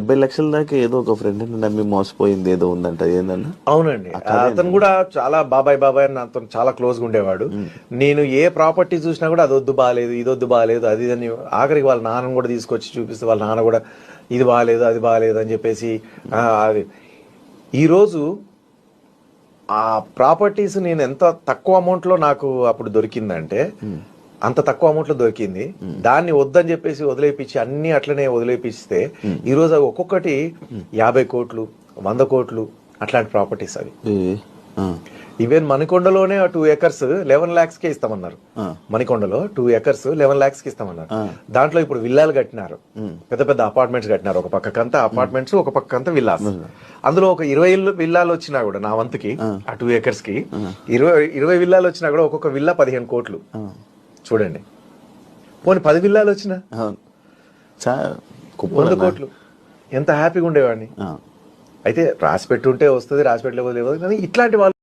70 లక్షల దాకా ఏదో ఒక ఫ్రెండ్ నమ్మి మోసపోయింది ఏదో ఉందంట, ఏందన్నా? అవునండి, అతను కూడా చాలా బాబాయ్ అని నాతో చాలా క్లోజ్ గా ఉండేవాడు. నేను ఏ ప్రాపర్టీ చూసినా కూడా అది వద్దు బాగాలేదు, ఇది వద్దు బాగాలేదు, అది అని ఆఖరికి వాళ్ళ నాన్నను కూడా తీసుకొచ్చి చూపిస్తే వాళ్ళ నాన్న కూడా ఇది బాగాలేదు అది బాగాలేదు అని చెప్పేసి అది. ఈరోజు ఆ ప్రాపర్టీస్ నేను ఎంత తక్కువ అమౌంట్ లో నాకు అప్పుడు దొరికిందంటే, అంత తక్కువ అమౌంట్ లో దొరికింది. దాన్ని వద్దని చెప్పేసి వదిలేపించి అన్ని అట్లనే వదిలేపిస్తే ఈ రోజు అవి ఒక్కొక్కటి 50 కోట్లు 100 కోట్లు అట్లాంటి ప్రాపర్టీస్ అవి. ఈవెన్ మణికొండలోనే 2 acres 11 lakhs కే ఇస్తామన్నారు. మణికొండలో 2 acres 11 lakhs కి ఇస్తామన్నారు. దాంట్లో ఇప్పుడు విల్లాలు కట్టినారు, పెద్ద పెద్ద అపార్ట్మెంట్స్ కట్టినారు. ఒక పక్కకంతా అపార్ట్మెంట్స్, ఒక పక్కకంతా విల్లాస్. అందులో ఒక 20 విల్లాలు వచ్చినా కూడా నా వంతుకి ఆ 2 acres కి 20 విల్లాలు వచ్చినా కూడా ఒక్కొక్క విల్లా 15 కోట్లు. చూడండి, పోనీ 10 విల్లాలు వచ్చినా 100 కోట్లు. ఎంత హ్యాపీగా ఉండేవాడిని. అయితే రాసి పెట్టుంటే వస్తుంది, రాసి పెట్టలేకపోతే కానీ ఇట్లాంటి వాళ్ళు